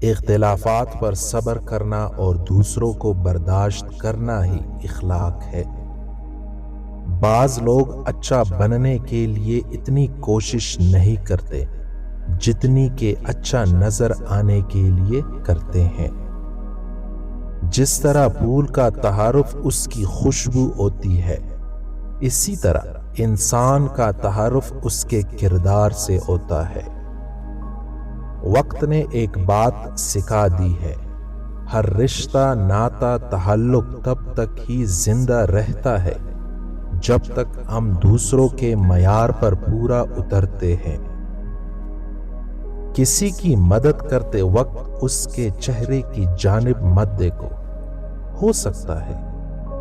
इख्तिलाफात पर सब्र करना और दूसरों को बर्दाश्त करना ही इखलाक है। बाज लोग अच्छा बनने के लिए इतनी कोशिश नहीं करते जितनी के अच्छा नजर आने के लिए करते हैं। जिस तरह फूल का तहारुफ उसकी खुशबू होती है, इसी तरह इंसान का तहारुफ उसके किरदार से होता है। वक्त ने एक बात सिखा दी है, हर रिश्ता नाता तहल्लुक तब तक ही जिंदा रहता है जब तक हम दूसरों के मयार पर पूरा उतरते हैं। किसी की मदद करते वक्त उसके चेहरे की जानिब मत देखो, हो सकता है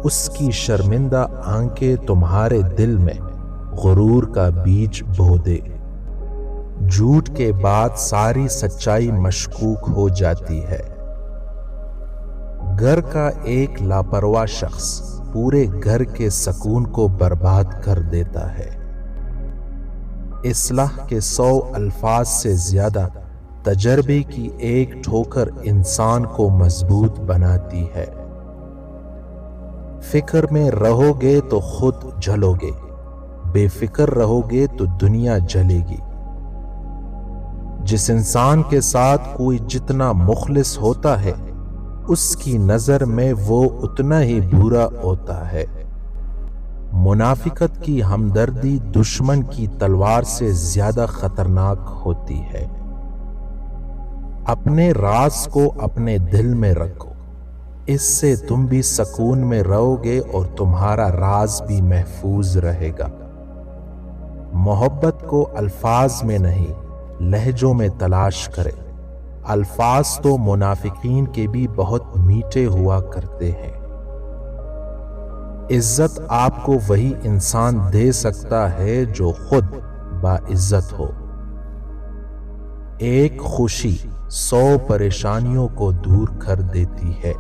उसकी शर्मिंदा आंखें तुम्हारे दिल में गुरूर का बीज बो दे। झूठ के बाद सारी सच्चाई मशकूक हो जाती है। घर का एक लापरवाह शख्स पूरे घर के सुकून को बर्बाद कर देता है। इस्लाह के 100 अल्फाज से ज्यादा तजर्बे की एक ठोकर इंसान को मजबूत बनाती है। फिक्र में रहोगे तो खुद जलोगे, बेफिक्र रहोगे तो दुनिया जलेगी। जिस इंसान के साथ कोई जितना मुखलिस होता है, उसकी नजर में वो उतना ही बुरा होता है। मुनाफिकत की हमदर्दी दुश्मन की तलवार से ज्यादा खतरनाक होती है। अपने राज को अपने दिल में रखो, इससे तुम भी सुकून में रहोगे और तुम्हारा राज भी महफूज रहेगा। मोहब्बत को अल्फाज में नहीं, लहजों में तलाश करें। अल्फाज तो मुनाफिकीन के भी बहुत मीठे हुआ करते हैं। इज्जत आपको वही इंसान दे सकता है जो खुद बाइज्जत हो। एक खुशी 100 परेशानियों को दूर कर देती है।